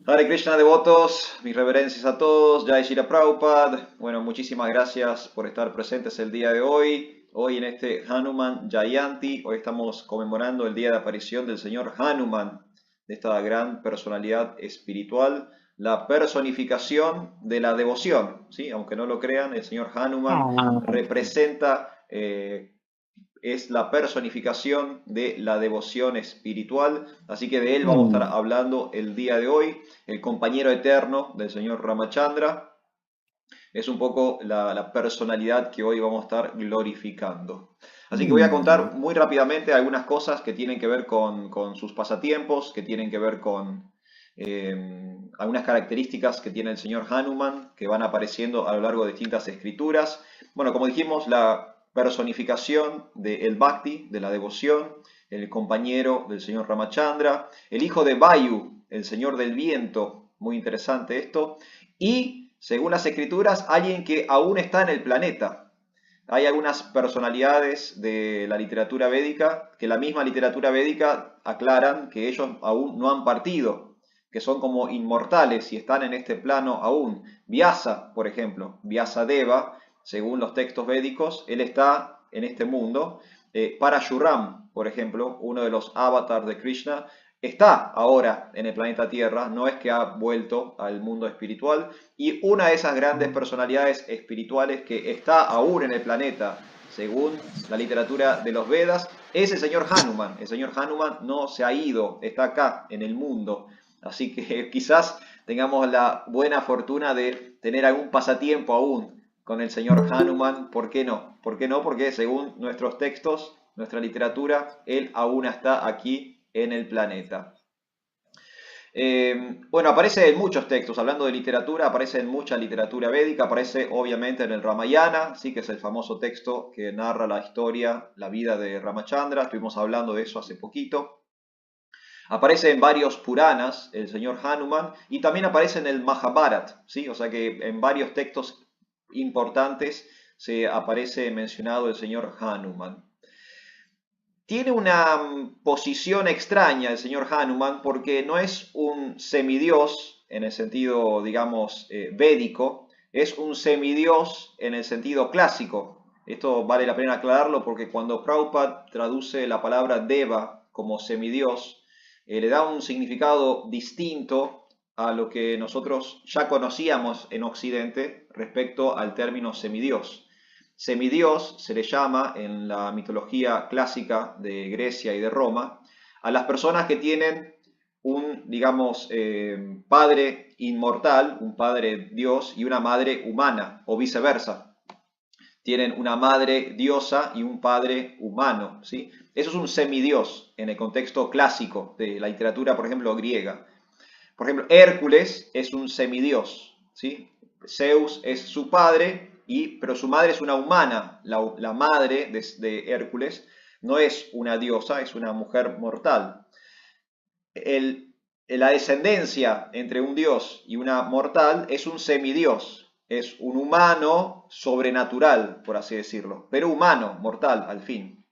Hare Krishna devotos, mis reverencias a todos, Jai Shri Prabhupada. Bueno, muchísimas gracias por estar presentes el día de hoy. Hoy en este Hanuman Jayanti, hoy estamos conmemorando el día de aparición del señor Hanuman, de esta gran personalidad espiritual, la personificación de la devoción, ¿sí? Aunque no lo crean, el señor Hanuman Ah, representa es la personificación de la devoción espiritual, así que de él vamos a estar mm, hablando el día de hoy, el compañero eterno del señor Ramachandra, es un poco la personalidad que hoy vamos a estar glorificando. Así que voy a mm, contar muy rápidamente algunas cosas que tienen que ver con sus pasatiempos, que tienen que ver con algunas características que tiene el señor Hanuman, que van apareciendo a lo largo de distintas escrituras. Bueno, como dijimos, la personificación del Bhakti, de la devoción, el compañero del señor Ramachandra, el hijo de Vayu, el señor del viento, muy interesante esto, y según las escrituras, alguien que aún está en el planeta. Hay algunas personalidades de la literatura védica que la misma literatura védica aclaran que ellos aún no han partido, que son como inmortales y están en este plano aún. Vyasa, por ejemplo, Vyasadeva, según los textos védicos, él está en este mundo. Parashuram, por ejemplo, uno de los avatars de Krishna, está ahora en el planeta Tierra, no es que ha vuelto al mundo espiritual, y una de esas grandes personalidades espirituales que está aún en el planeta, según la literatura de los Vedas, es el señor Hanuman. El señor Hanuman no se ha ido, está acá en el mundo. Así que quizás tengamos la buena fortuna de tener algún pasatiempo aún con el señor Hanuman. ¿Por qué no? ¿Por qué no? Porque según nuestros textos, nuestra literatura, él aún está aquí en el planeta. Bueno, aparece en muchos textos, hablando de literatura, aparece en mucha literatura védica, aparece obviamente en el Ramayana, sí, que es el famoso texto que narra la historia, la vida de Ramachandra, estuvimos hablando de eso hace poquito. Aparece en varios Puranas el señor Hanuman y también aparece en el Mahabharat, ¿sí? O sea que en varios textos importantes se aparece mencionado el señor Hanuman. Tiene una posición extraña el señor Hanuman porque no es un semidios en el sentido, digamos, védico, es un semidios en el sentido clásico. Esto vale la pena aclararlo porque cuando Prabhupada traduce la palabra Deva como semidios, le da un significado distinto a lo que nosotros ya conocíamos en Occidente respecto al término semidios. Semidios se le llama en la mitología clásica de Grecia y de Roma a las personas que tienen un, digamos, padre inmortal, un padre dios y una madre humana, o viceversa. Tienen una madre diosa y un padre humano, ¿sí? Eso es un semidios en el contexto clásico de la literatura, por ejemplo, griega. Por ejemplo, Hércules es un semidios, ¿sí? Zeus es su padre, pero su madre es una humana. La madre de Hércules no es una diosa, es una mujer mortal. El, la descendencia entre un dios y una mortal es un semidios, es un humano sobrenatural, por así decirlo, pero humano, mortal, al fin.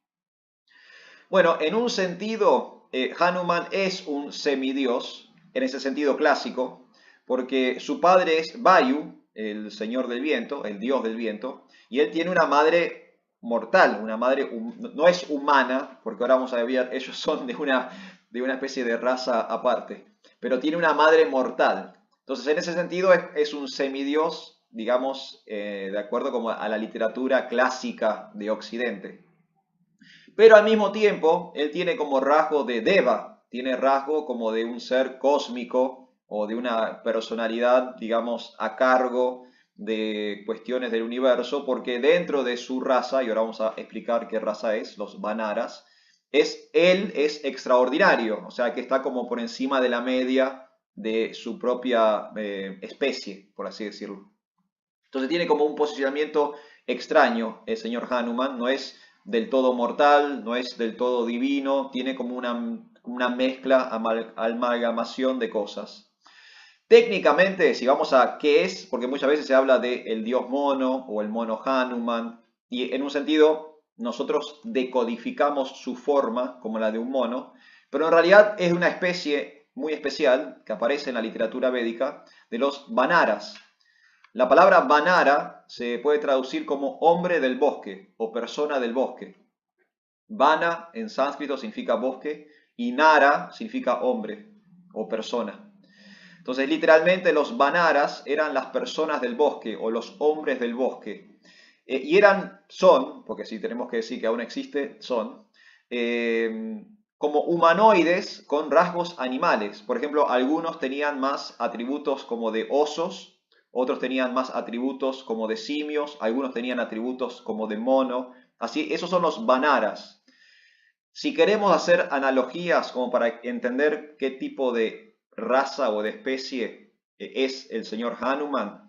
Bueno, en un sentido, Hanuman es un semidios, en ese sentido clásico, porque su padre es Vayu, el señor del viento, el dios del viento, y él tiene una madre mortal, una madre, no es humana, porque ahora vamos a ver, ellos son de una especie de raza aparte, pero tiene una madre mortal. Entonces, en ese sentido, es un semidios, digamos, de acuerdo como a la literatura clásica de Occidente. Pero al mismo tiempo, él tiene como rasgo de Deva, tiene rasgo como de un ser cósmico o de una personalidad, digamos, a cargo de cuestiones del universo, porque dentro de su raza, y ahora vamos a explicar qué raza es, los Vanaras, él es extraordinario, o sea que está como por encima de la media de su propia especie, por así decirlo. Entonces tiene como un posicionamiento extraño el señor Hanuman, no es del todo mortal, no es del todo divino, tiene como una mezcla, amalgamación de cosas. Técnicamente, si vamos a qué es, porque muchas veces se habla de el dios mono o el mono Hanuman, y en un sentido nosotros decodificamos su forma como la de un mono, pero en realidad es una especie muy especial que aparece en la literatura védica de los vanaras. La palabra vanara se puede traducir como hombre del bosque o persona del bosque. Vana en sánscrito significa bosque y nara significa hombre o persona. Entonces, literalmente los vanaras eran las personas del bosque o los hombres del bosque. Y son, porque si tenemos que decir que aún existe, son como humanoides con rasgos animales. Por ejemplo, algunos tenían más atributos como de osos, otros tenían más atributos como de simios, algunos tenían atributos como de mono. Así, esos son los vanaras. Si queremos hacer analogías como para entender qué tipo de raza o de especie es el señor Hanuman,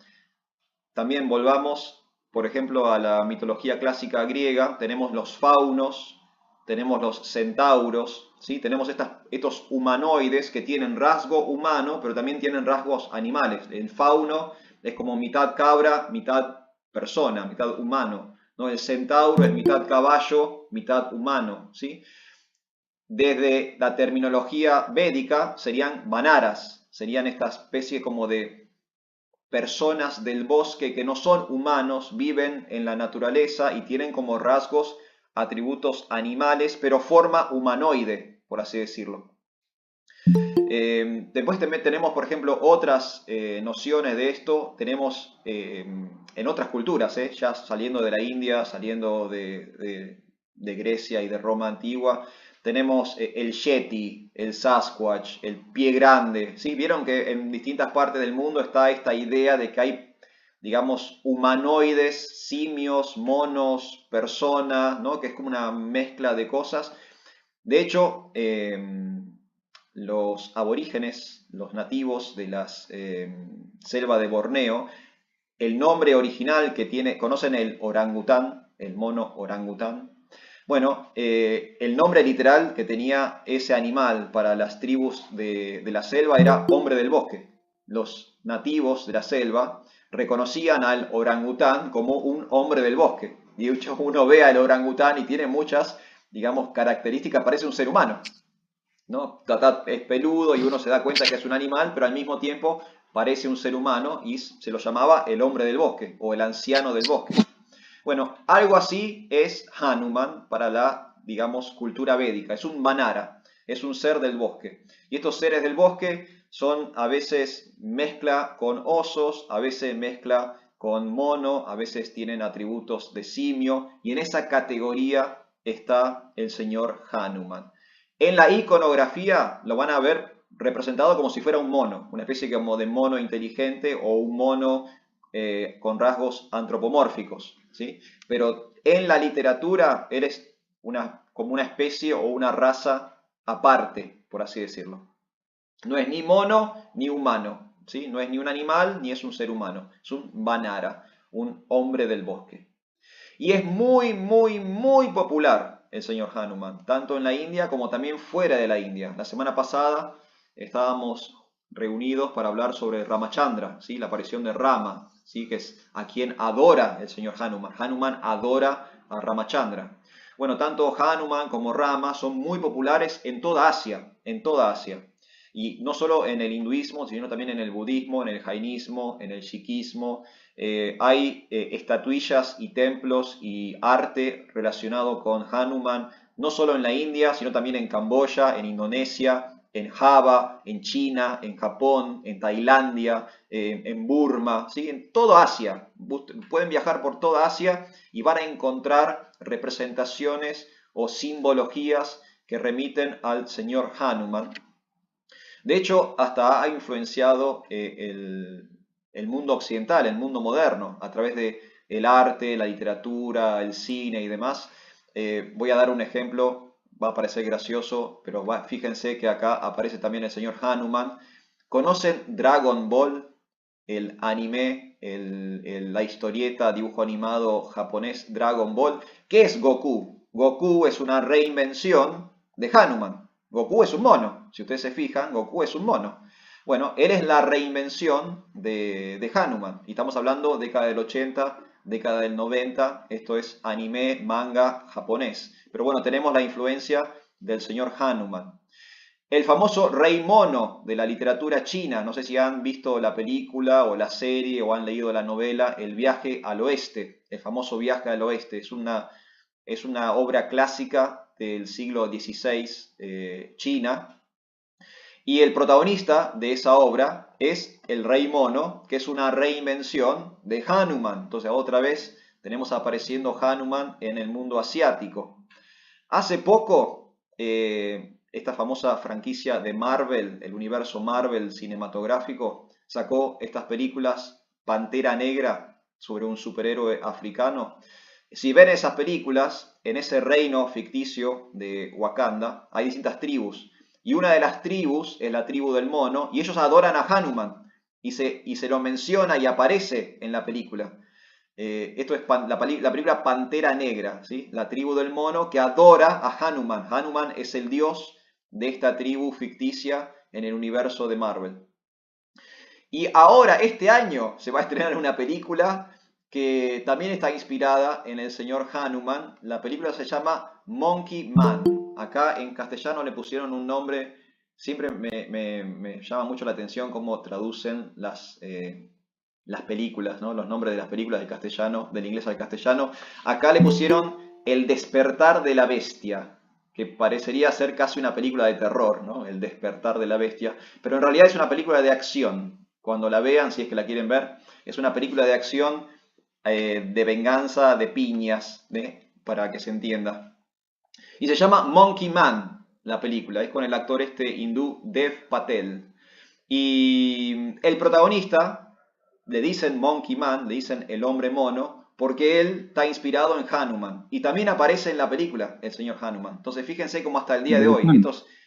también volvamos, por ejemplo, a la mitología clásica griega. Tenemos los faunos, tenemos los centauros, ¿sí? Tenemos estos humanoides que tienen rasgo humano, pero también tienen rasgos animales. El fauno es como mitad cabra, mitad persona, mitad humano, ¿no? El centauro es mitad caballo, mitad humano, ¿sí? Desde la terminología védica serían vanaras, serían esta especie como de personas del bosque que no son humanos, viven en la naturaleza y tienen como rasgos atributos animales, pero forma humanoide, por así decirlo. Después tenemos, por ejemplo, otras nociones de esto. Tenemos en otras culturas, ya saliendo de la India, saliendo de Grecia y de Roma antigua, tenemos el Yeti, el Sasquatch, el pie grande. ¿Sí? Vieron que en distintas partes del mundo está esta idea de que hay, digamos, humanoides, simios, monos, personas, ¿no? Que es como una mezcla de cosas. De hecho, los aborígenes, los nativos de las selva de Borneo, el nombre original que tiene, ¿conocen el orangután? El mono orangután. Bueno, el nombre literal que tenía ese animal para las tribus de la selva era hombre del bosque. Los nativos de la selva reconocían al orangután como un hombre del bosque. De hecho, uno ve al orangután y tiene muchas, digamos, características, parece un ser humano, ¿no? Es peludo y uno se da cuenta que es un animal, pero al mismo tiempo parece un ser humano y se lo llamaba el hombre del bosque o el anciano del bosque. Bueno, algo así es Hanuman para la, digamos, cultura védica. Es un vanara, es un ser del bosque. Y estos seres del bosque son a veces mezcla con osos, a veces mezcla con mono, a veces tienen atributos de simio, y en esa categoría está el señor Hanuman. En la iconografía lo van a ver representado como si fuera un mono, una especie como de mono inteligente o un mono con rasgos antropomórficos, ¿sí? Pero en la literatura eres como una especie o una raza aparte, por así decirlo. No es ni mono ni humano, ¿sí? No es ni un animal ni es un ser humano, es un vanara, un hombre del bosque. Y es muy, muy, muy popular el señor Hanuman, tanto en la India como también fuera de la India. La semana pasada estábamos reunidos para hablar sobre Ramachandra, ¿sí? La aparición de Rama, ¿sí? Que es a quien adora el señor Hanuman. Hanuman adora a Ramachandra. Bueno, tanto Hanuman como Rama son muy populares en toda Asia, en toda Asia. Y no solo en el hinduismo, sino también en el budismo, en el jainismo, en el sikhismo. Hay estatuillas y templos y arte relacionado con Hanuman, no solo en la India, sino también en Camboya, en Indonesia, en Java, en China, en Japón, en Tailandia, en Burma, ¿sí? En toda Asia. Pueden viajar por toda Asia y van a encontrar representaciones o simbologías que remiten al señor Hanuman. De hecho, hasta ha influenciado el mundo occidental, el mundo moderno, a través de el arte, la literatura, el cine y demás. Voy a dar un ejemplo, va a parecer gracioso, pero fíjense que acá aparece también el señor Hanuman. ¿Conocen Dragon Ball, el anime, la historieta, dibujo animado japonés Dragon Ball? ¿Qué es Goku? Goku es una reinvención de Hanuman. Goku es un mono, si ustedes se fijan, Goku es un mono. Bueno, él es la reinvención de Hanuman. Y estamos hablando década del 80, década del 90. Esto es anime, manga japonés. Pero bueno, tenemos la influencia del señor Hanuman. El famoso Rey Mono de la literatura china. No sé si han visto la película o la serie o han leído la novela El viaje al oeste. El famoso viaje al oeste. Es una obra clásica del siglo XVI, China. Y el protagonista de esa obra es el Rey Mono, que es una reinvención de Hanuman. Entonces otra vez tenemos apareciendo Hanuman en el mundo asiático. Hace poco, esta famosa franquicia de Marvel, el universo Marvel cinematográfico, sacó estas películas Pantera Negra sobre un superhéroe africano. Si ven esas películas, en ese reino ficticio de Wakanda hay distintas tribus. Y una de las tribus es la tribu del mono, y ellos adoran a Hanuman. Y se lo menciona y aparece en la película. Esto es la película Pantera Negra, ¿sí? La tribu del mono que adora a Hanuman. Hanuman es el dios de esta tribu ficticia en el universo de Marvel. Y ahora, este año, se va a estrenar una película que también está inspirada en el señor Hanuman. La película se llama Monkey Man. Acá en castellano le pusieron un nombre, siempre me llama mucho la atención cómo traducen las películas, ¿no? Los nombres de las películas del castellano, del inglés al castellano. Acá le pusieron El despertar de la bestia, que parecería ser casi una película de terror, ¿no? El despertar de la bestia, pero en realidad es una película de acción. Cuando la vean, si es que la quieren ver, es una película de acción, de venganza, de piñas, para que se entienda. Y se llama Monkey Man, la película, es con el actor este hindú Dev Patel. Y el protagonista, le dicen Monkey Man, le dicen el hombre mono, porque él está inspirado en Hanuman. Y también aparece en la película el señor Hanuman. Entonces fíjense cómo hasta el día de hoy,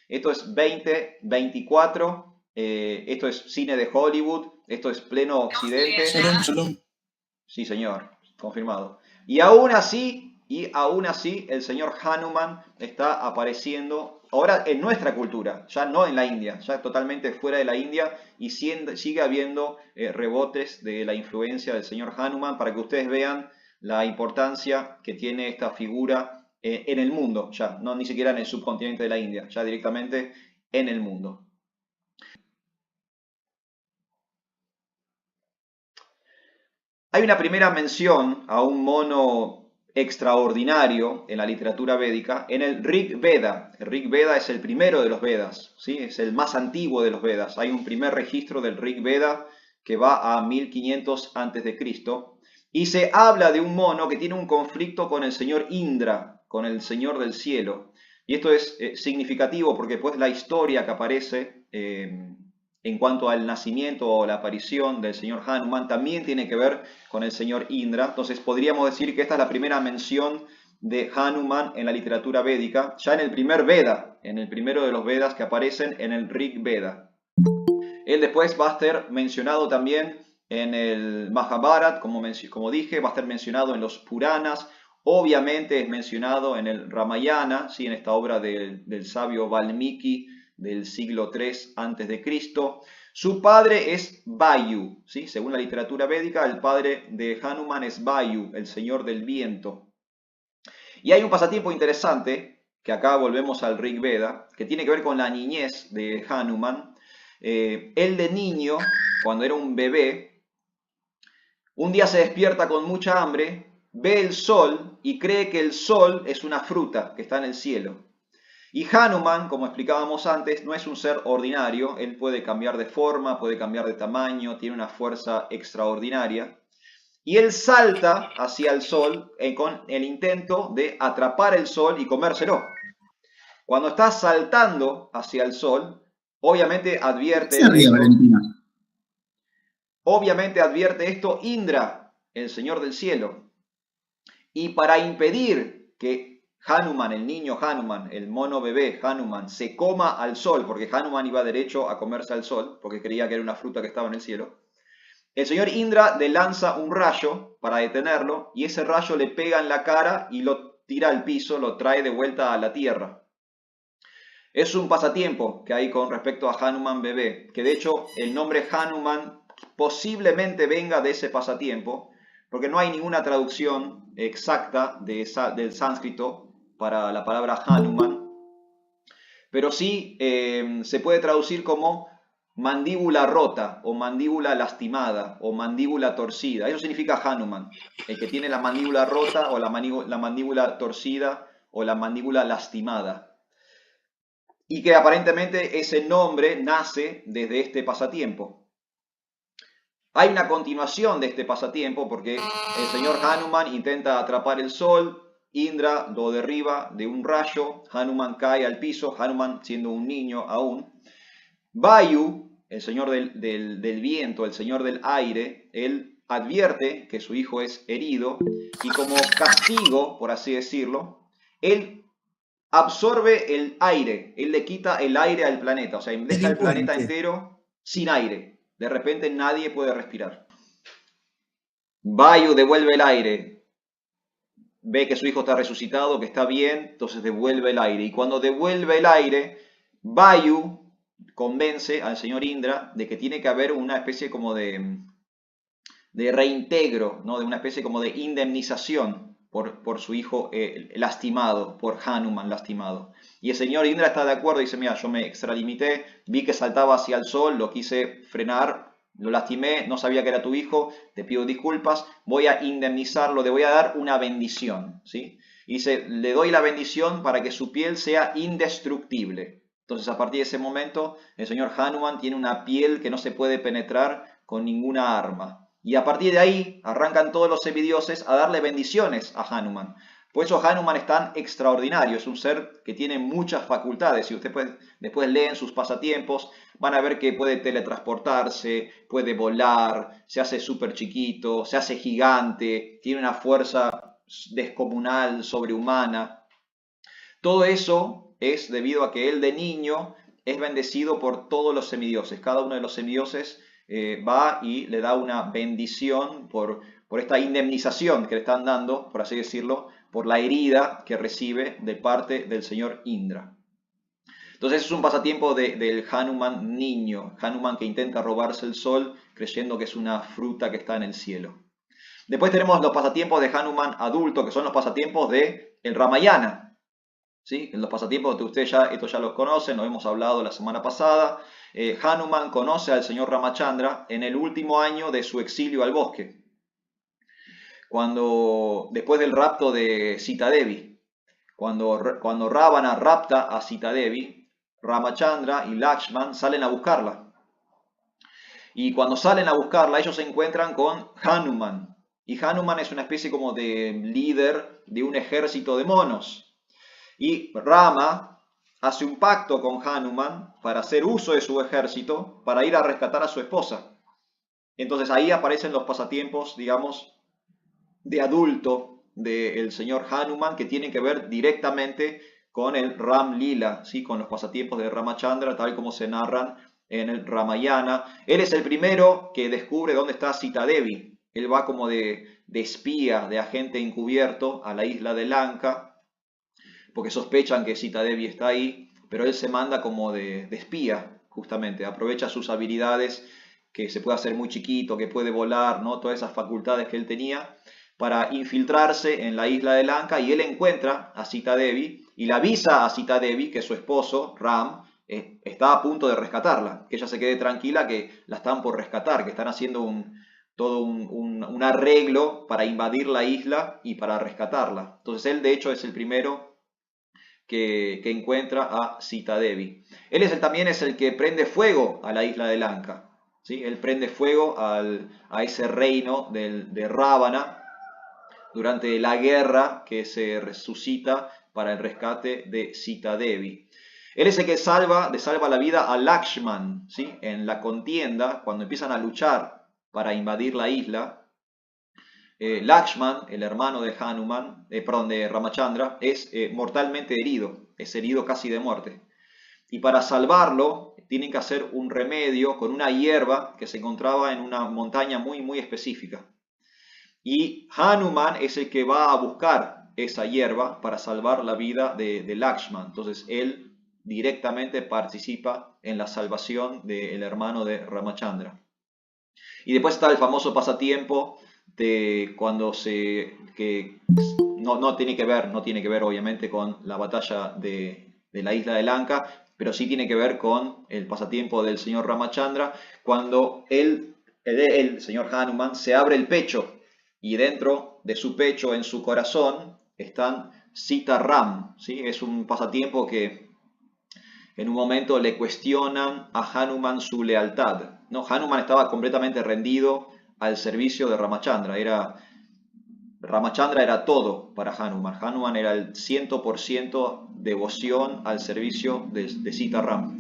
esto es 2024, esto es cine de Hollywood, esto es pleno occidente. Shalom, shalom. Sí, señor, confirmado. Y aún así, el señor Hanuman está apareciendo ahora en nuestra cultura, ya no en la India, ya totalmente fuera de la India, y sigue habiendo rebotes de la influencia del señor Hanuman para que ustedes vean la importancia que tiene esta figura en el mundo, ya, no ni siquiera en el subcontinente de la India, ya directamente en el mundo. Hay una primera mención a un mono extraordinario en la literatura védica en el Rig Veda. El Rig Veda es el primero de los Vedas, ¿sí? Es el más antiguo de los Vedas. Hay un primer registro del Rig Veda que va a 1500 a.C. y se habla de un mono que tiene un conflicto con el señor Indra, con el señor del cielo. Y esto es significativo porque pues la historia que aparece en cuanto al nacimiento o la aparición del señor Hanuman también tiene que ver con el señor Indra. Entonces podríamos decir que esta es la primera mención de Hanuman en la literatura védica, ya en el primer Veda, en el primero de los Vedas que aparecen en el Rig Veda. Él después va a ser mencionado también en el Mahabharat, como dije, va a estar mencionado en los Puranas, obviamente es mencionado en el Ramayana, ¿sí? En esta obra del sabio Valmiki del siglo III a.C. Su padre es Vayu, ¿sí? Según la literatura védica, el padre de Hanuman es Vayu, el señor del viento. Y hay un pasatiempo interesante, que acá volvemos al Rig Veda, que tiene que ver con la niñez de Hanuman. Él de niño, cuando era un bebé, un día se despierta con mucha hambre, ve el sol y cree que el sol es una fruta que está en el cielo. Y Hanuman, como explicábamos antes, no es un ser ordinario, él puede cambiar de forma, puede cambiar de tamaño, tiene una fuerza extraordinaria. Y él salta hacia el sol con el intento de atrapar el sol y comérselo. Cuando está saltando hacia el sol, obviamente advierte esto Indra, el señor del cielo. Y para impedir que Hanuman, el niño Hanuman, el mono bebé Hanuman, se coma al sol, porque Hanuman iba derecho a comerse al sol, porque creía que era una fruta que estaba en el cielo, el señor Indra le lanza un rayo para detenerlo, y ese rayo le pega en la cara y lo tira al piso, lo trae de vuelta a la tierra. Es un pasatiempo que hay con respecto a Hanuman bebé, que de hecho el nombre Hanuman posiblemente venga de ese pasatiempo, porque no hay ninguna traducción exacta del sánscrito para la palabra Hanuman. pero sí se puede traducir como mandíbula rota o mandíbula lastimada o mandíbula torcida. Eso significa Hanuman, el que tiene la mandíbula rota o la mandíbula torcida o la mandíbula lastimada. Y que aparentemente ese nombre nace desde este pasatiempo. Hay una continuación de este pasatiempo porque el señor Hanuman intenta atrapar el sol, Indra lo derriba de un rayo, Hanuman cae al piso, Hanuman siendo un niño aún. Vayu, el señor del viento, el señor del aire, él advierte que su hijo es herido y como castigo, por así decirlo, él absorbe el aire, él le quita el aire al planeta, o sea, deja el planeta Delincuente. entero sin aire. De repente nadie puede respirar. Vayu devuelve el aire, ve que su hijo está resucitado, que está bien, entonces devuelve el aire. Y cuando devuelve el aire, Vayu convence al señor Indra de que tiene que haber una especie como de reintegro, ¿no? De una especie como de indemnización por su hijo lastimado, por Hanuman lastimado. Y el señor Indra está de acuerdo y dice, mira, yo me extralimité, vi que saltaba hacia el sol, lo quise frenar, lo lastimé, no sabía que era tu hijo, te pido disculpas, voy a indemnizarlo, le voy a dar una bendición, ¿sí? Y dice, le doy la bendición para que su piel sea indestructible. Entonces, a partir de ese momento, el señor Hanuman tiene una piel que no se puede penetrar con ninguna arma. Y a partir de ahí arrancan todos los semidioses a darle bendiciones a Hanuman. Por eso Hanuman es tan extraordinario, es un ser que tiene muchas facultades. Si ustedes después leen sus pasatiempos, van a ver que puede teletransportarse, puede volar, se hace súper chiquito, se hace gigante, tiene una fuerza descomunal, sobrehumana. Todo eso es debido a que él de niño es bendecido por todos los semidioses. Cada uno de los semidioses va y le da una bendición por esta indemnización que le están dando, por así decirlo, por la herida que recibe de parte del señor Indra. Entonces es un pasatiempo del Hanuman niño, Hanuman que intenta robarse el sol creyendo que es una fruta que está en el cielo. Después tenemos los pasatiempos de Hanuman adulto, que son los pasatiempos de el Ramayana. ¿Sí? En los pasatiempos de ustedes esto ya los conocen, lo hemos hablado la semana pasada. Hanuman conoce al señor Ramachandra en el último año de su exilio al bosque, después del rapto de Sita Devi. Cuando Ravana rapta a Sita Devi, Ramachandra y Lakshman salen a buscarla. Y cuando salen a buscarla, ellos se encuentran con Hanuman. Y Hanuman es una especie como de líder de un ejército de monos. Y Rama hace un pacto con Hanuman para hacer uso de su ejército para ir a rescatar a su esposa. Entonces ahí aparecen los pasatiempos, digamos, de adulto del señor Hanuman que tienen que ver directamente con el Ram Lila, ¿sí? Con los pasatiempos de Ramachandra, tal como se narran en el Ramayana. Él es el primero que descubre dónde está Sita Devi. Él va como de espía, de agente encubierto a la isla de Lanka, porque sospechan que Sita Devi está ahí, pero él se manda como de espía, justamente, aprovecha sus habilidades, que se puede hacer muy chiquito, que puede volar, ¿no? Todas esas facultades que él tenía, para infiltrarse en la isla de Lanka, y él encuentra a Sita Devi y le avisa a Sita Devi que su esposo, Ram, está a punto de rescatarla, que ella se quede tranquila, que la están por rescatar, que están haciendo todo un arreglo para invadir la isla y para rescatarla. Entonces él de hecho es el primero que encuentra a Sita Devi. Él también es el que prende fuego a la isla de Lanka. ¿Sí? Él prende fuego a ese reino de Ravana durante la guerra que se resucita para el rescate de Sita Devi. Él es el que salva la vida a Lakshman, ¿sí? En la contienda, cuando empiezan a luchar para invadir la isla. Lakshman, el hermano de Hanuman, de Ramachandra, es mortalmente herido, es herido casi de muerte. Y para salvarlo tienen que hacer un remedio con una hierba que se encontraba en una montaña muy, muy específica. Y Hanuman es el que va a buscar esa hierba para salvar la vida de Lakshman. Entonces él directamente participa en la salvación del hermano de Ramachandra. Y después está el famoso pasatiempo de cuando que no tiene que ver obviamente con la batalla de la isla de Lanka, pero sí tiene que ver con el pasatiempo del señor Ramachandra, cuando el señor Hanuman, se abre el pecho y dentro de su pecho, en su corazón, están Sita Ram, ¿sí? Es un pasatiempo que en un momento le cuestionan a Hanuman su lealtad, ¿no? Hanuman estaba completamente rendido al servicio de Ramachandra. Ramachandra era todo para Hanuman. Hanuman era el 100% devoción al servicio de Sita Ram.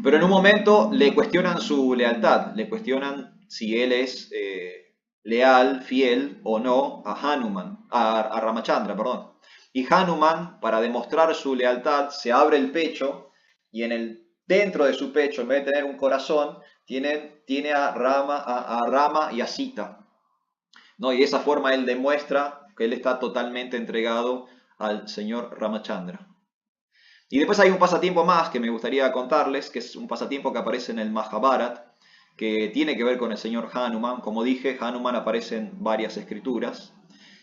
Pero en un momento le cuestionan su lealtad, le cuestionan si él es leal, fiel o no a Hanuman, a Ramachandra, perdón. Y Hanuman, para demostrar su lealtad, se abre el pecho y dentro de su pecho, en vez de tener un corazón, tiene a Rama y a Sita, ¿no? Y de esa forma él demuestra que él está totalmente entregado al señor Ramachandra. Y después hay un pasatiempo más que me gustaría contarles, que es un pasatiempo que aparece en el Mahabharat, que tiene que ver con el señor Hanuman. Como dije, Hanuman aparece en varias escrituras,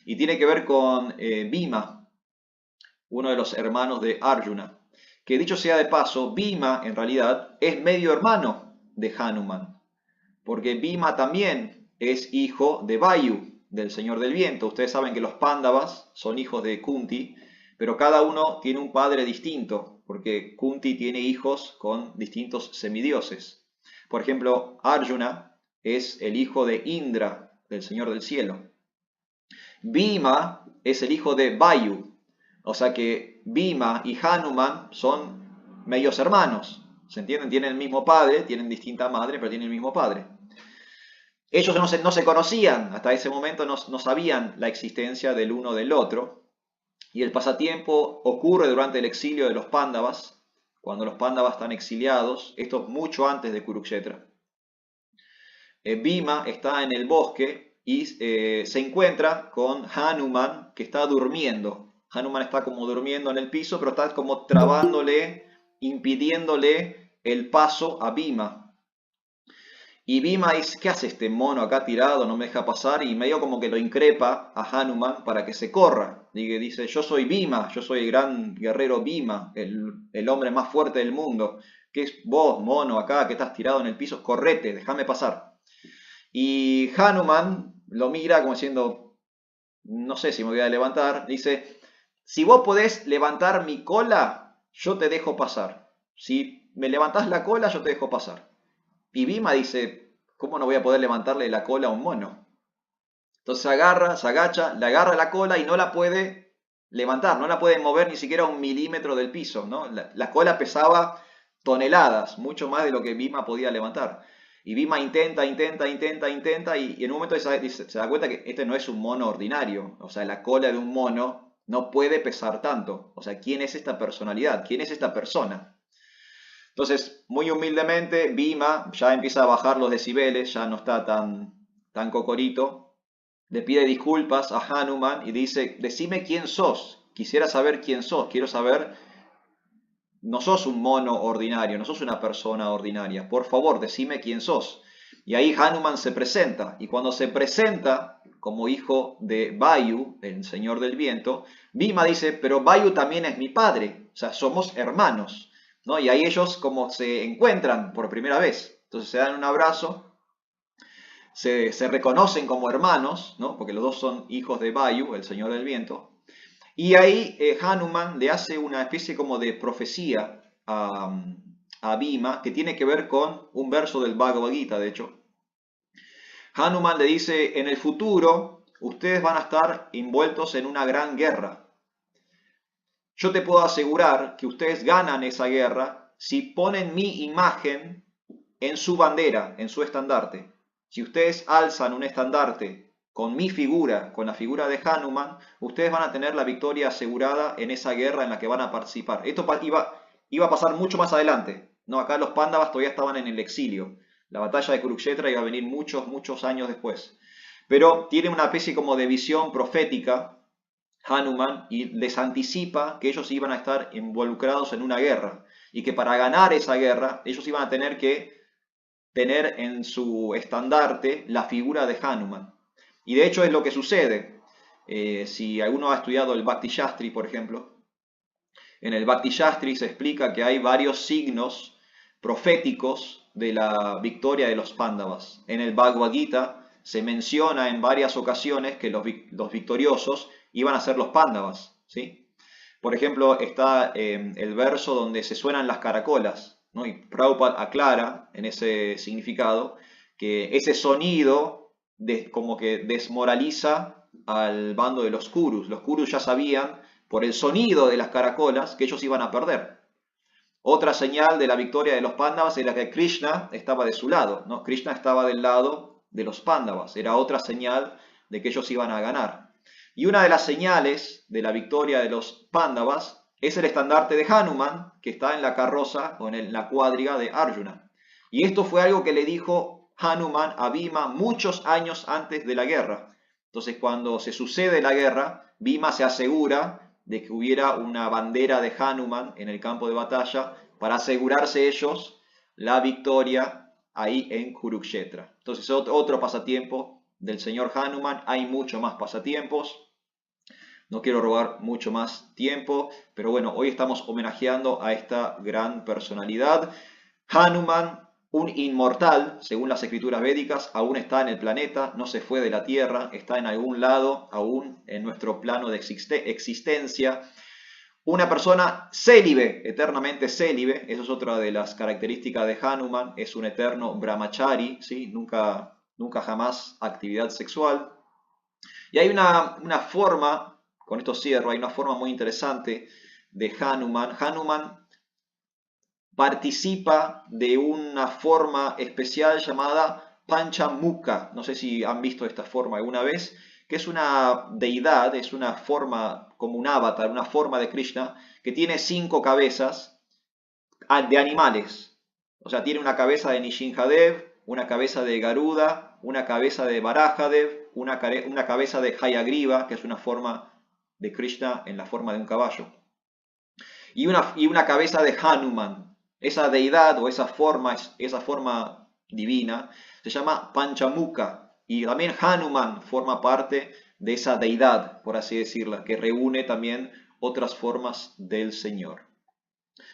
y tiene que ver con Bhima, uno de los hermanos de Arjuna, que dicho sea de paso, Bhima en realidad es medio hermano de Hanuman, porque Bhima también es hijo de Vayu, del Señor del Viento. Ustedes saben que los Pándavas son hijos de Kunti, pero cada uno tiene un padre distinto, porque Kunti tiene hijos con distintos semidioses. Por ejemplo, Arjuna es el hijo de Indra, del Señor del Cielo. Bhima es el hijo de Vayu, o sea que Bhima y Hanuman son medios hermanos. ¿Se entienden? Tienen el mismo padre, tienen distinta madre, pero tienen el mismo padre. Ellos no se conocían, hasta ese momento no sabían la existencia del uno del otro. Y el pasatiempo ocurre durante el exilio de los Pándavas, cuando los Pándavas están exiliados, esto mucho antes de Kurukshetra. Bhima está en el bosque y se encuentra con Hanuman, que está durmiendo. Hanuman está como durmiendo en el piso, pero está como trabándole, impidiéndole el paso a Bhima. Y Bhima dice, ¿qué hace este mono acá tirado? No me deja pasar. Y medio como que lo increpa a Hanuman para que se corra. Y dice, yo soy Bhima, yo soy el gran guerrero Bhima, el hombre más fuerte del mundo. ¿Qué es vos, mono, acá que estás tirado en el piso? Correte, déjame pasar. Y Hanuman lo mira como diciendo, no sé si me voy a levantar. Dice, si vos podés levantar mi cola, yo te dejo pasar. Si me levantás la cola, yo te dejo pasar. Y Bhima dice, ¿cómo no voy a poder levantarle la cola a un mono? Entonces se agacha, le agarra la cola y no la puede levantar, no la puede mover ni siquiera 1 milímetro del piso, ¿no? La cola pesaba toneladas, mucho más de lo que Bhima podía levantar. Y Bhima intenta, y en un momento se da cuenta que este no es un mono ordinario. O sea, la cola de un mono no puede pesar tanto. O sea, ¿quién es esta personalidad? ¿Quién es esta persona? Entonces, muy humildemente, Bhima ya empieza a bajar los decibeles, ya no está tan cocorito. Le pide disculpas a Hanuman y dice, decime quién sos. Quisiera saber quién sos. Quiero saber, no sos un mono ordinario, no sos una persona ordinaria. Por favor, decime quién sos. Y ahí Hanuman se presenta. Y cuando se presenta como hijo de Vayu, el señor del viento, Bhima dice, pero Vayu también es mi padre. O sea, somos hermanos, ¿no? Y ahí ellos como se encuentran por primera vez. Entonces se dan un abrazo, se reconocen como hermanos, ¿no? Porque los dos son hijos de Vayu, el señor del viento. Y ahí Hanuman le hace una especie como de profecía a Bhima, que tiene que ver con un verso del Bhagavad Gita, de hecho. Hanuman le dice, en el futuro ustedes van a estar envueltos en una gran guerra. Yo te puedo asegurar que ustedes ganan esa guerra si ponen mi imagen en su bandera, en su estandarte. Si ustedes alzan un estandarte con mi figura, con la figura de Hanuman, ustedes van a tener la victoria asegurada en esa guerra en la que van a participar. Esto iba a pasar mucho más adelante, ¿no? Acá los Pándavas todavía estaban en el exilio. La batalla de Kurukshetra iba a venir muchos años después. Pero tiene una especie como de visión profética Hanuman y les anticipa que ellos iban a estar involucrados en una guerra y que para ganar esa guerra ellos iban a tener que tener en su estandarte la figura de Hanuman. Y de hecho es lo que sucede. Si alguno ha estudiado el Bhakti Shastri, por ejemplo, En el Bhakti Shastri se explica que hay varios signos proféticos de la victoria de los Pándavas. En el Bhagavad Gita se menciona en varias ocasiones que los victoriosos iban a ser los Pándavas, ¿sí? Por ejemplo, está el verso donde se suenan las caracolas, ¿no? Y Prabhupada aclara en ese significado que ese sonido como que desmoraliza al bando de los Kurus. Los Kurus ya sabían por el sonido de las caracolas que ellos iban a perder. Otra señal de la victoria de los Pándavas era que Krishna estaba de su lado, ¿no? Krishna estaba del lado de los Pándavas. Era otra señal de que ellos iban a ganar. Y una de las señales de la victoria de los Pándavas es el estandarte de Hanuman, que está en la carroza o en la cuadriga de Arjuna. Y esto fue algo que le dijo Hanuman a Bhima muchos años antes de la guerra. Entonces, cuando se sucede la guerra, Bhima se asegura de que hubiera una bandera de Hanuman en el campo de batalla para asegurarse ellos la victoria ahí en Kurukshetra. Entonces, otro pasatiempo del señor Hanuman. Hay mucho más pasatiempos. No quiero robar mucho más tiempo, pero bueno, hoy estamos homenajeando a esta gran personalidad. Hanuman, un inmortal, según las escrituras védicas, aún está en el planeta, no se fue de la Tierra, está en algún lado, aún en nuestro plano de existencia. Una persona célibe, eternamente célibe, eso es otra de las características de Hanuman, es un eterno brahmachari, ¿sí? Nunca jamás actividad sexual. Y hay una forma, con esto cierro, hay una forma muy interesante de Hanuman. Hanuman participa de una forma especial llamada Panchamukha. No sé si han visto esta forma alguna vez, que es una deidad, es una forma como un avatar, una forma de Krishna, que tiene 5 cabezas de animales. O sea, tiene una cabeza de Nishinjadev, una cabeza de Garuda, una cabeza de Varahadev, una cabeza de Hayagriva, que es una forma de Krishna en la forma de un caballo, y una cabeza de Hanuman. Esa deidad o esa forma divina se llama Panchamukha, y también Hanuman forma parte de esa deidad, por así decirla, que reúne también otras formas del Señor.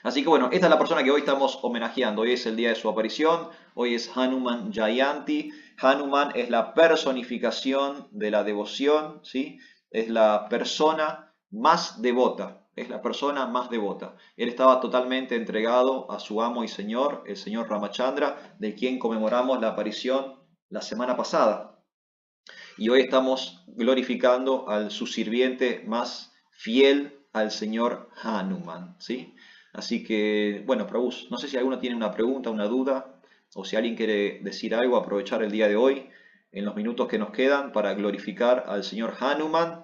Así que bueno, esta es la persona que hoy estamos homenajeando. Hoy es el día de su aparición, hoy es Hanuman Jayanti. Hanuman es la personificación de la devoción, ¿sí? Es la persona más devota. Es la persona más devota. Él estaba totalmente entregado a su amo y señor, el señor Ramachandra, de quien conmemoramos la aparición la semana pasada. Y hoy estamos glorificando al su sirviente más fiel, al señor Hanuman, ¿sí? Así que, bueno, Prabhus, no sé si alguno tiene una pregunta, una duda, o si alguien quiere decir algo, aprovechar el día de hoy, en los minutos que nos quedan, para glorificar al señor Hanuman.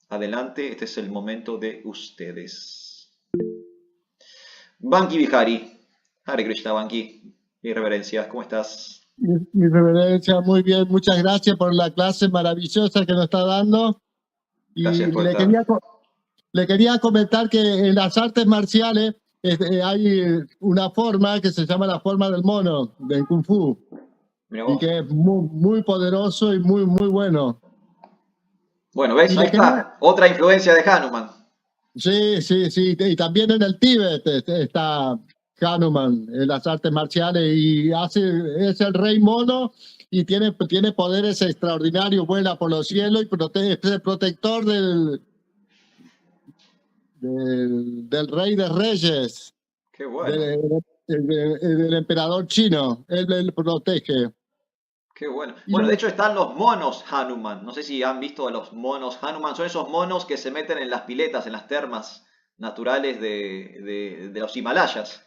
Adelante, este es el momento de ustedes. Banki Vihari. Hare Krishna, Banki. Mi reverencias, ¿cómo estás? Mi reverencia, muy bien. Muchas gracias por la clase maravillosa que nos está dando. Y Gracias por le quería comentar que en las artes marciales hay una forma que se llama la forma del mono, del Kung Fu. Y que es muy, muy poderoso y muy, muy bueno. Bueno, ¿ves? Ahí está. Otra influencia de Hanuman. Sí, sí, sí. Y también en el Tíbet está Hanuman en las artes marciales y es el rey mono y tiene poderes extraordinarios, vuela por los cielos y es el protector del rey de reyes. Qué bueno. Del emperador chino. Él protege. Qué bueno. Bueno, de hecho están los monos Hanuman. No sé si han visto a los monos Hanuman. Son esos monos que se meten en las piletas, en las termas naturales de los Himalayas.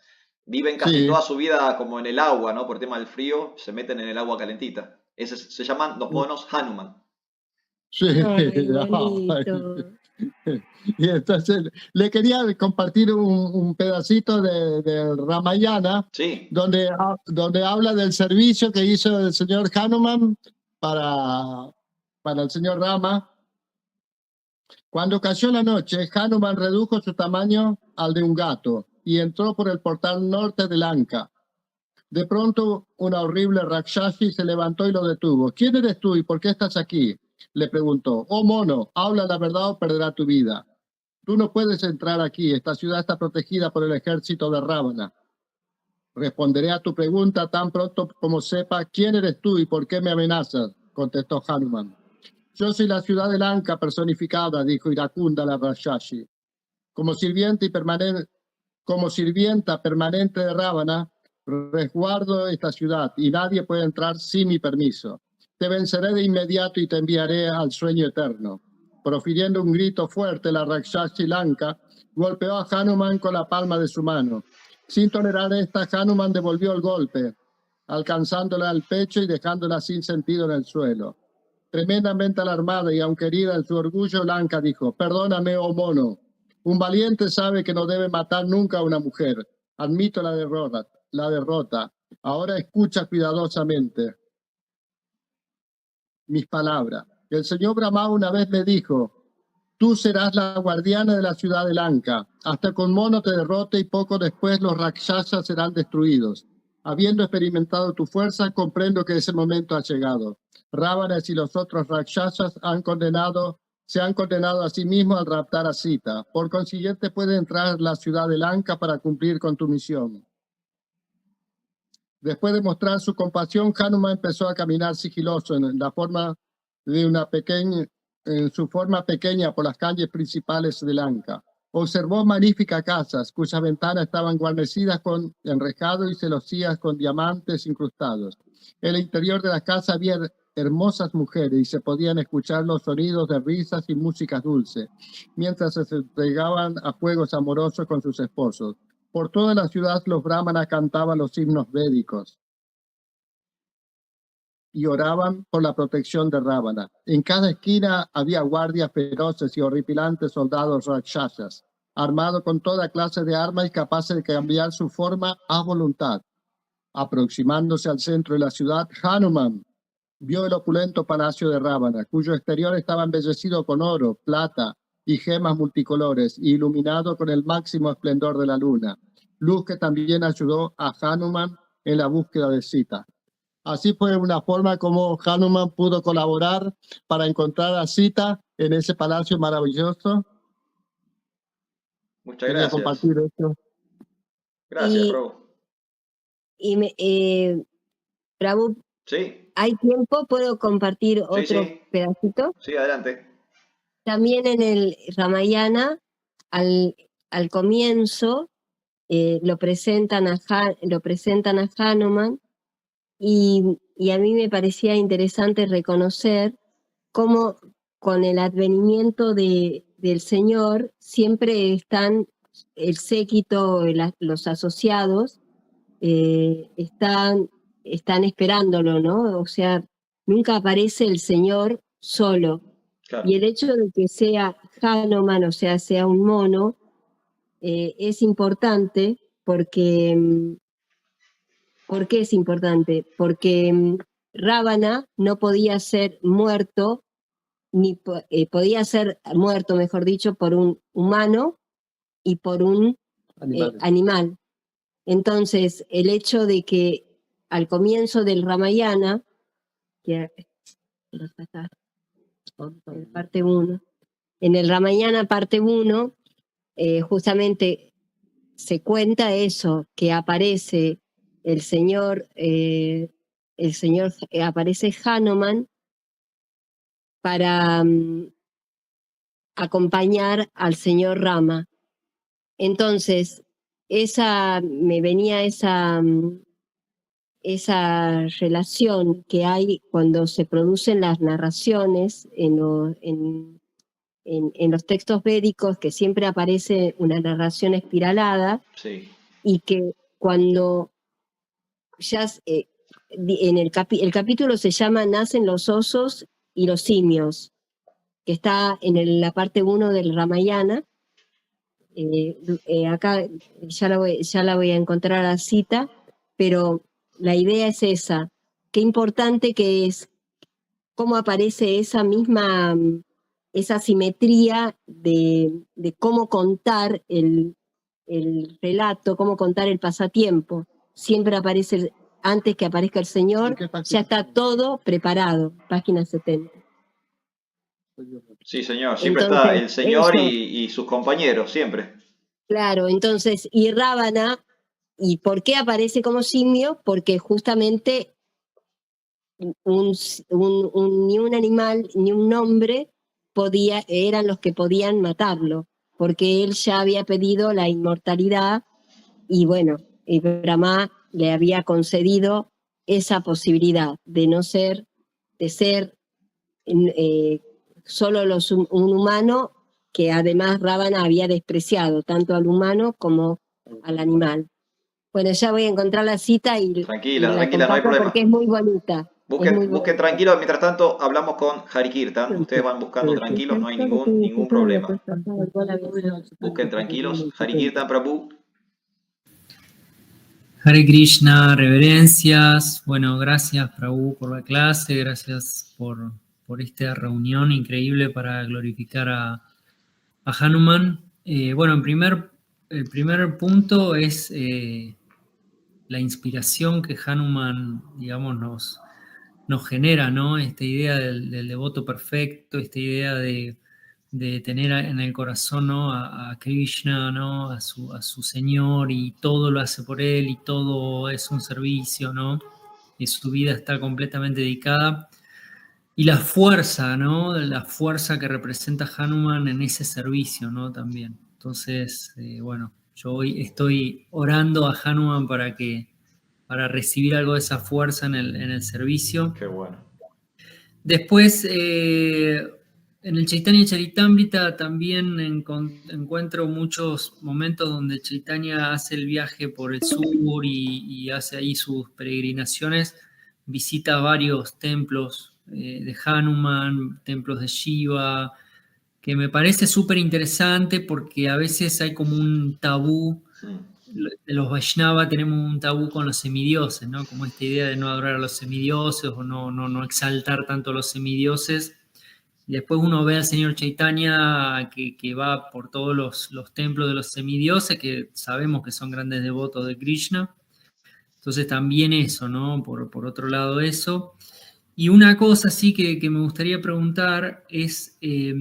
Viven casi toda su vida como en el agua, ¿no? Por tema del frío, se meten en el agua calentita. Se llaman los monos Hanuman. Sí. Y entonces le quería compartir un pedacito del Ramayana, sí, donde habla del servicio que hizo el señor Hanuman para el señor Rama. Cuando cayó la noche, Hanuman redujo su tamaño al de un gato y entró por el portal norte de Lanka. De pronto, una horrible Rakshasi se levantó y lo detuvo. ¿Quién eres tú y por qué estás aquí?, le preguntó. Oh mono, habla la verdad o perderá tu vida. tú no puedes entrar aquí, esta ciudad está protegida por el ejército de Rávana. Responderé a tu pregunta tan pronto como sepa quién eres tú y por qué me amenazas, contestó Hanuman. Yo soy la ciudad de Lanka personificada, dijo Iracunda la Rakshashi. Como sirvienta permanente de Rávana, resguardo esta ciudad y nadie puede entrar sin mi permiso. Te venceré de inmediato y te enviaré al sueño eterno. Profiriendo un grito fuerte, la Rakshashi Lanka golpeó a Hanuman con la palma de su mano. Sin tolerar esta, Hanuman devolvió el golpe, alcanzándola al pecho y dejándola sin sentido en el suelo. Tremendamente alarmada y aunque herida en su orgullo, Lanka dijo: perdóname, oh mono. Un valiente sabe que no debe matar nunca a una mujer. Admito la derrota. Ahora escucha cuidadosamente mis palabras. El señor Brahma una vez me dijo: tú serás la guardiana de la ciudad de Lanka, hasta que un mono te derrote y poco después los Rakshasas serán destruidos. Habiendo experimentado tu fuerza, comprendo que ese momento ha llegado. Rávanas y los otros Rakshasas se han condenado a sí mismos al raptar a Sita. Por consiguiente, puede entrar a la ciudad de Lanka para cumplir con tu misión. Después de mostrar su compasión, Hanuman empezó a caminar sigiloso en su forma pequeña por las calles principales de Lanka. Observó magníficas casas cuyas ventanas estaban guarnecidas con enrejado y celosías con diamantes incrustados. En el interior de las casas había hermosas mujeres y se podían escuchar los sonidos de risas y músicas dulces, mientras se entregaban a juegos amorosos con sus esposos. Por toda la ciudad los brahmanas cantaban los himnos védicos y oraban por la protección de Rávana. En cada esquina había guardias feroces y horripilantes soldados rakshasas, armados con toda clase de armas y capaces de cambiar su forma a voluntad. Aproximándose al centro de la ciudad, Hanuman vio el opulento palacio de Rávana, cuyo exterior estaba embellecido con oro, plata y gemas multicolores, y iluminado con el máximo esplendor de la luna, luz que también ayudó a Hanuman en la búsqueda de Sita. Así fue una forma como Hanuman pudo colaborar para encontrar a Sita en ese palacio maravilloso. Muchas Quería gracias. compartir esto. Gracias, Prabhu. Prabhu, Sí. ¿hay tiempo? ¿Puedo compartir otro pedacito? Sí, adelante. También en el Ramayana, al comienzo, lo presentan a Hanuman y a mí me parecía interesante reconocer cómo con el advenimiento del Señor siempre están el séquito, los asociados, están esperándolo, ¿no? O sea, nunca aparece el Señor solo. Claro. Y el hecho de que sea Hanuman, o sea un mono, es importante porque... ¿Por qué es importante? Porque Rávana no podía ser muerto, podía ser muerto, mejor dicho, por un humano y por un animal. Entonces, el hecho de que al comienzo del Ramayana, parte 1, en el Ramayana parte 1, justamente se cuenta eso, que aparece el señor aparece Hanuman para acompañar al señor Rama. Entonces, me venía esa relación que hay cuando se producen las narraciones en los textos védicos, que siempre aparece una narración espiralada, sí. Y que cuando ya el capítulo se llama Nacen los osos y los simios, que está en la parte 1 del Ramayana. Acá ya la voy a encontrar a cita, pero la idea es esa. Qué importante que es cómo aparece esa simetría de cómo contar el relato, cómo contar el pasatiempo. Siempre aparece, antes que aparezca el Señor, ya está todo preparado. Página 70. Sí, señor, siempre está Entonces, el señor eso, y sus compañeros, siempre. claro, entonces, y Rábana, ¿y por qué aparece como simio? Porque justamente ni un animal ni un hombre eran los que podían matarlo, porque él ya había pedido la inmortalidad y bueno, y Brahma le había concedido esa posibilidad de no ser, de ser eh, solo un humano, que además Ravana había despreciado tanto al humano como al animal. Bueno, ya voy a encontrar la cita y Tranquila, la tranquila, no hay comparto problema. porque es muy bonita. Es muy Busquen bonita. tranquilos, mientras tanto hablamos con Harikirtan. Ustedes van buscando tranquilos, no hay ningún problema. Busquen tranquilos. Harikirtan Prabhu. Hare Krishna, reverencias. Bueno, gracias Prabhu por la clase, gracias por esta reunión increíble para glorificar a Hanuman. Bueno, el primer punto es la inspiración que Hanuman, digamos, nos genera, ¿no? Esta idea del devoto perfecto, esta idea de tener en el corazón, ¿no? a Krishna, ¿no? A su Señor, y todo lo hace por él y todo es un servicio, ¿no? Y su vida está completamente dedicada. Y la fuerza, ¿no? La fuerza que representa Hanuman en ese servicio, ¿no? También. Entonces, bueno, yo hoy estoy orando a Hanuman para recibir algo de esa fuerza en el servicio. Qué bueno. Después, en el Chaitanya Charitamrita también encuentro muchos momentos donde Chaitanya hace el viaje por el sur y hace ahí sus peregrinaciones, visita varios templos de Hanuman, templos de Shiva, que me parece súper interesante porque a veces hay como un tabú. De los Vaishnava tenemos un tabú con los semidioses, ¿no? Como esta idea de no adorar a los semidioses o no exaltar tanto a los semidioses. Y después uno ve al señor Chaitanya que va por todos los templos de los semidioses, que sabemos que son grandes devotos de Krishna. Entonces también eso, ¿no? Por otro lado eso. Y una cosa sí que me gustaría preguntar es que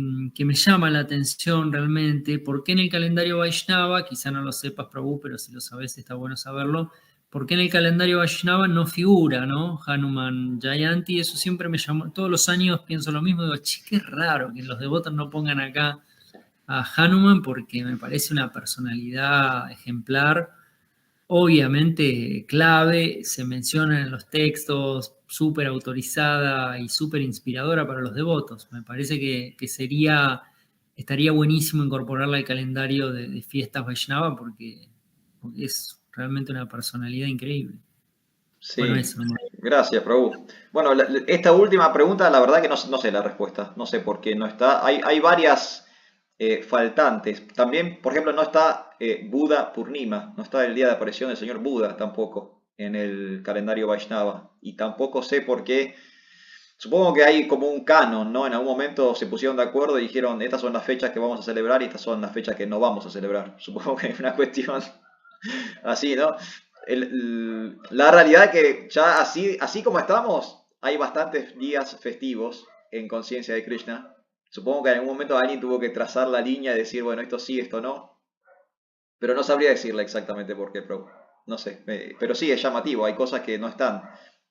me llama la atención realmente, ¿por qué en el calendario Vaishnava, quizá no lo sepas Prabhu, pero si lo sabes está bueno saberlo, por qué en el calendario Vaishnava no figura, ¿no? Hanuman Jayanti? Eso siempre me llamó, todos los años pienso lo mismo, digo, che, qué raro que los devotos no pongan acá a Hanuman, porque me parece una personalidad ejemplar, obviamente clave, se menciona en los textos, súper autorizada y súper inspiradora para los devotos. Me parece que estaría buenísimo incorporarla al calendario de fiestas Vaishnava porque es realmente una personalidad increíble. Bueno, Sí, eso nomás. gracias, Prabhu. Bueno, esta última pregunta, la verdad que no sé la respuesta. No sé por qué no está. Hay varias faltantes. También, por ejemplo, no está Buda Purnima. No está el día de aparición del señor Buda tampoco en el calendario Vaishnava. Y tampoco sé por qué. Supongo que hay como un canon, ¿no? En algún momento se pusieron de acuerdo y dijeron, estas son las fechas que vamos a celebrar y estas son las fechas que no vamos a celebrar. Supongo que es una cuestión así, ¿no? La realidad es que ya así como estamos, hay bastantes días festivos en conciencia de Krishna. Supongo que en algún momento alguien tuvo que trazar la línea y decir, bueno, esto sí, esto no. Pero no sabría decirle exactamente por qué, pero no sé. Pero sí es llamativo, hay cosas que no están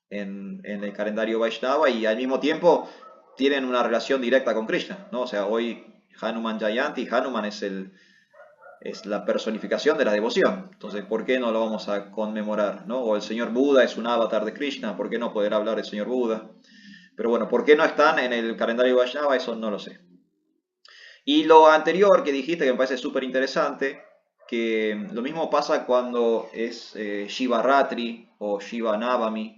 en el calendario Vaishnava y al mismo tiempo tienen una relación directa con Krishna, ¿no? O sea, hoy Hanuman Jayanti, Hanuman es la personificación de la devoción. Entonces, ¿por qué no lo vamos a conmemorar, ¿no? O el señor Buda es un avatar de Krishna, ¿por qué no poder hablar del señor Buda? Pero bueno, ¿por qué no están en el calendario Vaishnava? Eso no lo sé. Y lo anterior que dijiste, que me parece súper interesante, que lo mismo pasa cuando es Shiva Ratri o Shiva Navami,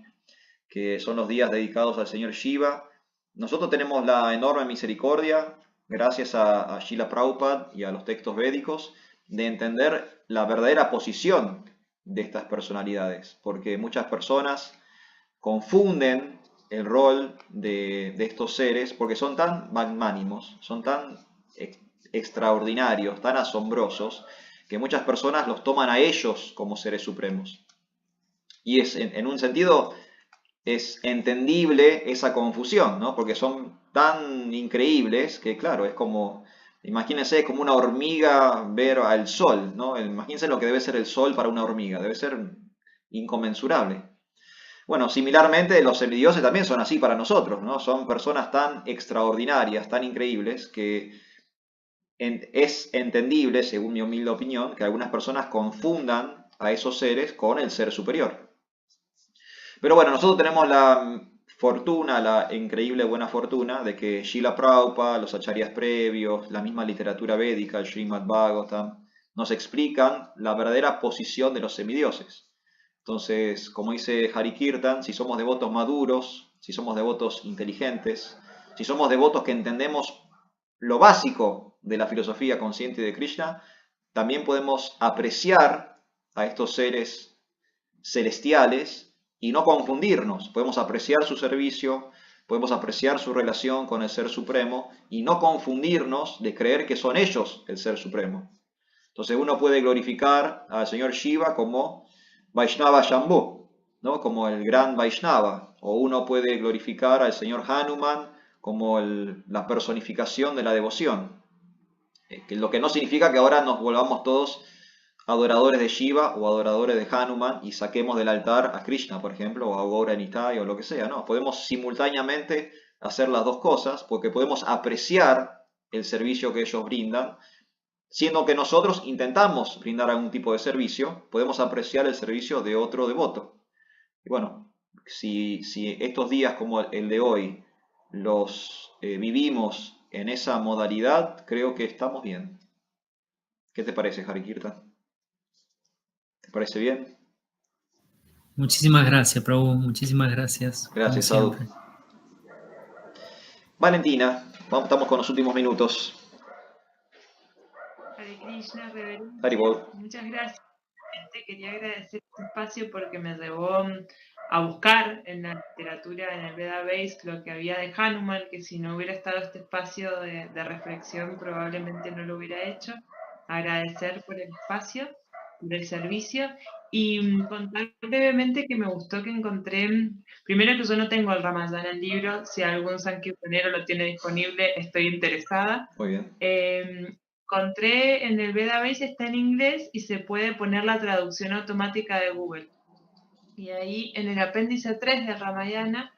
que son los días dedicados al señor Shiva. Nosotros tenemos la enorme misericordia, gracias a Srila Prabhupada y a los textos védicos, de entender la verdadera posición de estas personalidades, porque muchas personas confunden el rol de estos seres porque son tan magnánimos, son tan extraordinarios, tan asombrosos, que muchas personas los toman a ellos como seres supremos. Y es en un sentido es entendible esa confusión, ¿no? Porque son tan increíbles que, claro, es como, imagínense, es como una hormiga ver al sol, ¿no? Imagínense lo que debe ser el sol para una hormiga, debe ser inconmensurable. Bueno, similarmente los semidioses también son así para nosotros, ¿no? Son personas tan extraordinarias, tan increíbles, que es entendible, según mi humilde opinión, que algunas personas confundan a esos seres con el ser superior. Pero bueno, nosotros tenemos la fortuna, la increíble buena fortuna de que Srila Prabhupada, los acharyas previos, la misma literatura védica, el Srimad Bhagavatam, nos explican la verdadera posición de los semidioses. Entonces, como dice Hari Kirtan, si somos devotos maduros, si somos devotos inteligentes, si somos devotos que entendemos lo básico de la filosofía consciente de Krishna, también podemos apreciar a estos seres celestiales y no confundirnos. Podemos apreciar su servicio, podemos apreciar su relación con el Ser Supremo y no confundirnos de creer que son ellos el Ser Supremo. Entonces uno puede glorificar al señor Shiva como Vaishnava Shambhu, ¿no? Como el gran Vaishnava, o uno puede glorificar al señor Hanuman como la personificación de la devoción, lo que no significa que ahora nos volvamos todos adoradores de Shiva o adoradores de Hanuman y saquemos del altar a Krishna, por ejemplo, o a Gaura Nitai o lo que sea, ¿no? Podemos simultáneamente hacer las dos cosas porque podemos apreciar el servicio que ellos brindan, siendo que nosotros intentamos brindar algún tipo de servicio, podemos apreciar el servicio de otro devoto. Y bueno, si estos días como el de hoy los vivimos en esa modalidad, creo que estamos bien. ¿Qué te parece, Hari Kirtan? ¿Te parece bien? Muchísimas gracias, Prabhu. Muchísimas gracias, como Gracias, Sadhu. siempre. Valentina, estamos con los últimos minutos. Hare Krishna, reverencia. Haribol. Muchas gracias. Quería agradecer este espacio porque me llevó a buscar en la literatura, en el Veda Base, lo que había de Hanuman, que si no hubiera estado este espacio de reflexión probablemente no lo hubiera hecho. Agradecer por el espacio, por el servicio y contar brevemente que me gustó que encontré, primero que yo no tengo el Ramayana en libro, si algún sankirtanero lo tiene disponible estoy interesada. Muy bien. Encontré en el Veda Base, está en inglés y se puede poner la traducción automática de Google. Y ahí en el apéndice 3 de Ramayana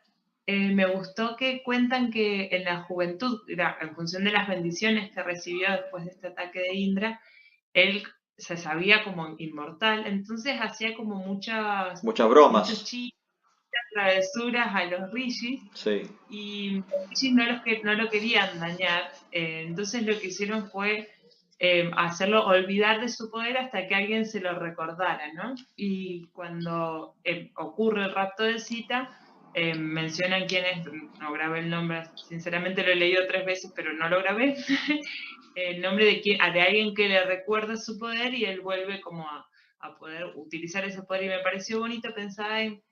me gustó que cuentan que en la juventud, en función de las bendiciones que recibió después de este ataque de Indra, él se sabía como inmortal, entonces hacía como muchas bromas. Muchos chistes, travesuras a los rishis. Sí. Y los rishis no lo querían dañar, entonces lo que hicieron fue hacerlo olvidar de su poder hasta que alguien se lo recordara, ¿no? Y cuando ocurre el rapto de Sita, mencionan quién es, no grabé el nombre, sinceramente lo he leído 3 veces, pero no lo grabé, el nombre de alguien que le recuerda su poder y él vuelve como a poder utilizar ese poder. Y me pareció bonito pensar en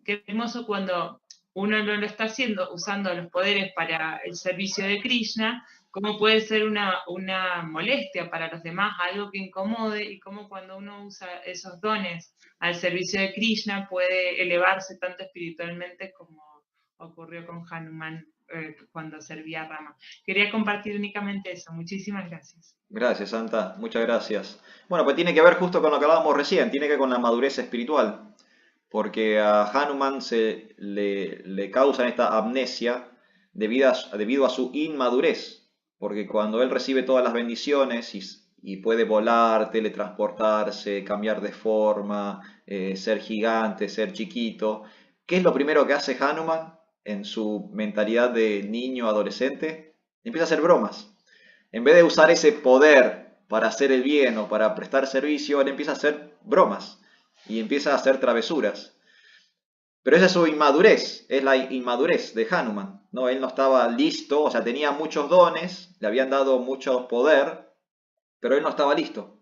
qué hermoso cuando uno no lo está haciendo, usando los poderes para el servicio de Krishna, cómo puede ser una molestia para los demás, algo que incomode, y cómo cuando uno usa esos dones al servicio de Krishna puede elevarse tanto espiritualmente como ocurrió con Hanuman cuando servía a Rama. Quería compartir únicamente eso. Muchísimas gracias. Gracias, Santa. Muchas gracias. Bueno, pues tiene que ver justo con lo que hablábamos recién, tiene que ver con la madurez espiritual. Porque a Hanuman le causan esta amnesia debido a su inmadurez. Porque cuando él recibe todas las bendiciones y puede volar, teletransportarse, cambiar de forma, ser gigante, ser chiquito, ¿qué es lo primero que hace Hanuman en su mentalidad de niño adolescente? Empieza a hacer bromas. En vez de usar ese poder para hacer el bien o para prestar servicio, él empieza a hacer bromas y empieza a hacer travesuras. Pero esa es su inmadurez, es la inmadurez de Hanuman, ¿no? Él no estaba listo, o sea, tenía muchos dones, le habían dado mucho poder, pero él no estaba listo.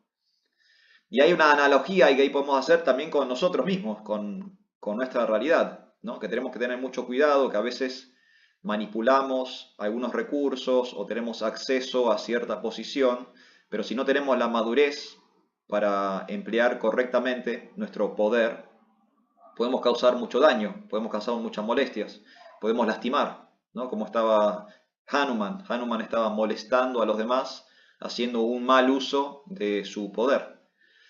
Y hay una analogía que ahí podemos hacer también con nosotros mismos, con nuestra realidad, ¿no? Que tenemos que tener mucho cuidado, que a veces manipulamos algunos recursos o tenemos acceso a cierta posición, pero si no tenemos la madurez para emplear correctamente nuestro poder, podemos causar mucho daño, podemos causar muchas molestias, podemos lastimar, ¿no? Como estaba Hanuman. Hanuman estaba molestando a los demás, haciendo un mal uso de su poder.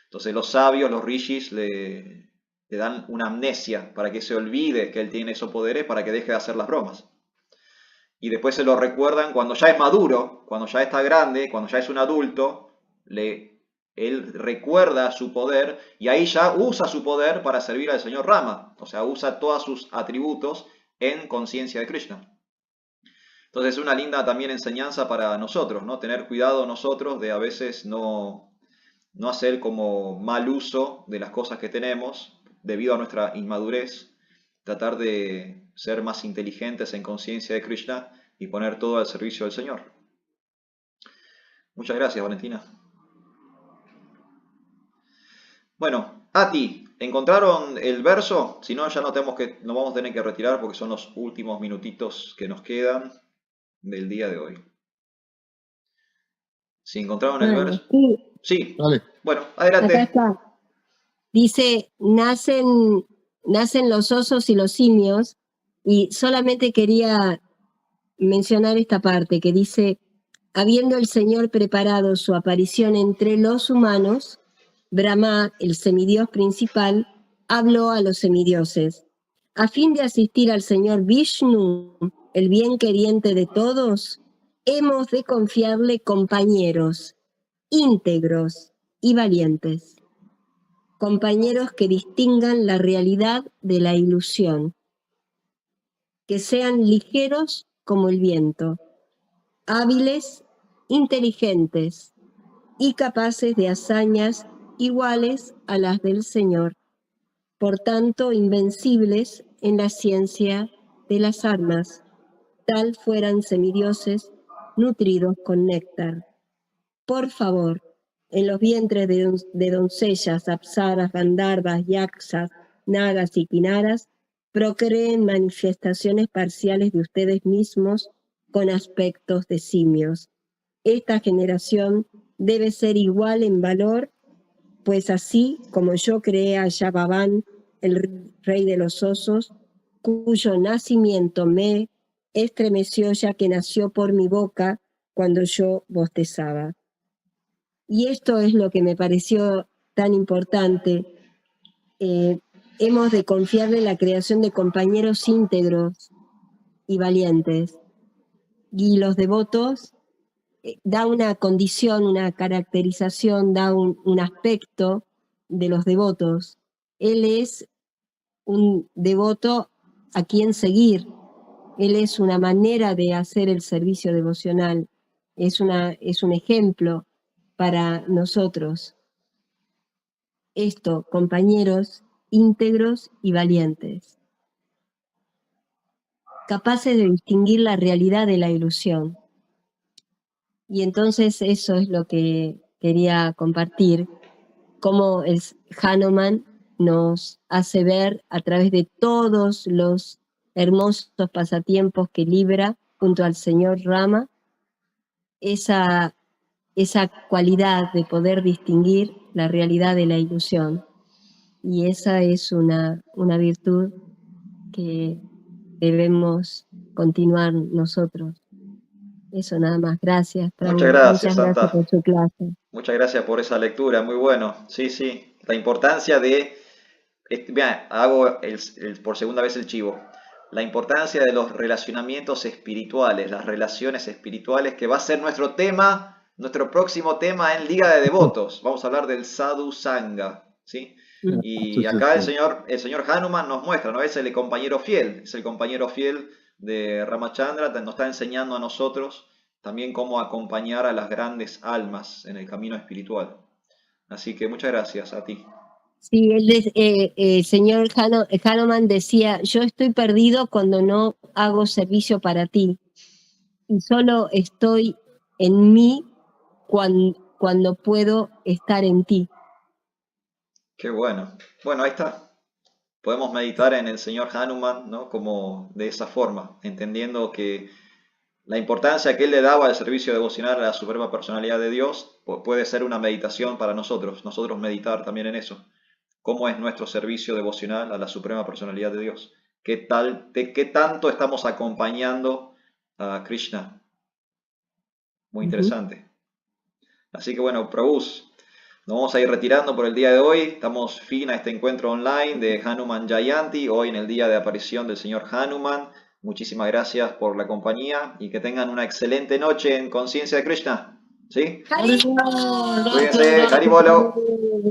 Entonces los sabios, los rishis, le dan una amnesia para que se olvide que él tiene esos poderes, para que deje de hacer las bromas. Y después se lo recuerdan cuando ya es maduro, cuando ya está grande, cuando ya es un adulto, él recuerda su poder y ahí ya usa su poder para servir al señor Rama. O sea, usa todos sus atributos en conciencia de Krishna. Entonces es una linda también enseñanza para nosotros, ¿no? Tener cuidado nosotros de a veces no hacer como mal uso de las cosas que tenemos debido a nuestra inmadurez, tratar de ser más inteligentes en conciencia de Krishna y poner todo al servicio del Señor. Muchas gracias, Valentina. Bueno, Ati, ¿encontraron el verso? Si no, ya nos vamos a tener que retirar porque son los últimos minutitos que nos quedan del día de hoy. Si encontraron el verso. Sí. Vale. Bueno, adelante. Acá está. Dice, nacen los osos y los simios, y solamente quería mencionar esta parte que dice, habiendo el Señor preparado su aparición entre los humanos, Brahma, el semidios principal, habló a los semidioses. A fin de asistir al Señor Vishnu, el bien queriente de todos, hemos de confiarle compañeros íntegros y valientes. Compañeros que distingan la realidad de la ilusión, que sean ligeros como el viento, hábiles, inteligentes y capaces de hazañas iguales a las del Señor, por tanto invencibles en la ciencia de las armas, tal fueran semidioses nutridos con néctar. Por favor, en los vientres de doncellas, apsaras, gandharvas, yaksas, nagas y kinaras, procreen manifestaciones parciales de ustedes mismos con aspectos de simios. Esta generación debe ser igual en valor, pues así como yo creé a Yavaban, el rey de los osos, cuyo nacimiento me estremeció ya que nació por mi boca cuando yo bostezaba. Y esto es lo que me pareció tan importante. Hemos de confiarle en la creación de compañeros íntegros y valientes. Y los devotos da una condición, una caracterización, da un aspecto de los devotos. Él es un devoto a quien seguir. Él es una manera de hacer el servicio devocional. Es un ejemplo para nosotros. Esto, compañeros íntegros y valientes, capaces de distinguir la realidad de la ilusión. Y entonces eso es lo que quería compartir, cómo el Hanuman nos hace ver a través de todos los hermosos pasatiempos que libra junto al señor Rama, esa cualidad de poder distinguir la realidad de la ilusión. Y esa es una virtud que debemos continuar nosotros. Eso nada más. Gracias, Prabhu. Muchas gracias, Muchas gracias Santa. por su clase. Muchas gracias por esa lectura, muy bueno. Sí, sí, la importancia de, mira, hago por segunda vez el chivo, la importancia de los relacionamientos espirituales, las relaciones espirituales, que va a ser nuestro tema, nuestro próximo tema en Liga de Devotos. Vamos a hablar del Sadhu Sangha, ¿sí? Y acá el señor Hanuman nos muestra, ¿no? Es el compañero fiel de Ramachandra, nos está enseñando a nosotros también cómo acompañar a las grandes almas en el camino espiritual. Así que muchas gracias a ti. Sí, el señor Hanuman decía, yo estoy perdido cuando no hago servicio para ti, y solo estoy en mí cuando puedo estar en ti. Qué bueno. Bueno, ahí está. Podemos meditar en el señor Hanuman, ¿no? Como de esa forma, entendiendo que la importancia que él le daba al servicio devocional a la suprema personalidad de Dios puede ser una meditación para nosotros meditar también en eso. cómo es nuestro servicio devocional a la Suprema Personalidad de Dios. ¿Qué tanto estamos acompañando a Krishna? Muy interesante. Así que bueno, Prabhus, nos vamos a ir retirando por el día de hoy. Damos fin a este encuentro online de Hanuman Jayanti, hoy en el día de aparición del señor Hanuman. Muchísimas gracias por la compañía y que tengan una excelente noche en conciencia de Krishna. ¿Sí? Haribol, Cuídense, Haribolo.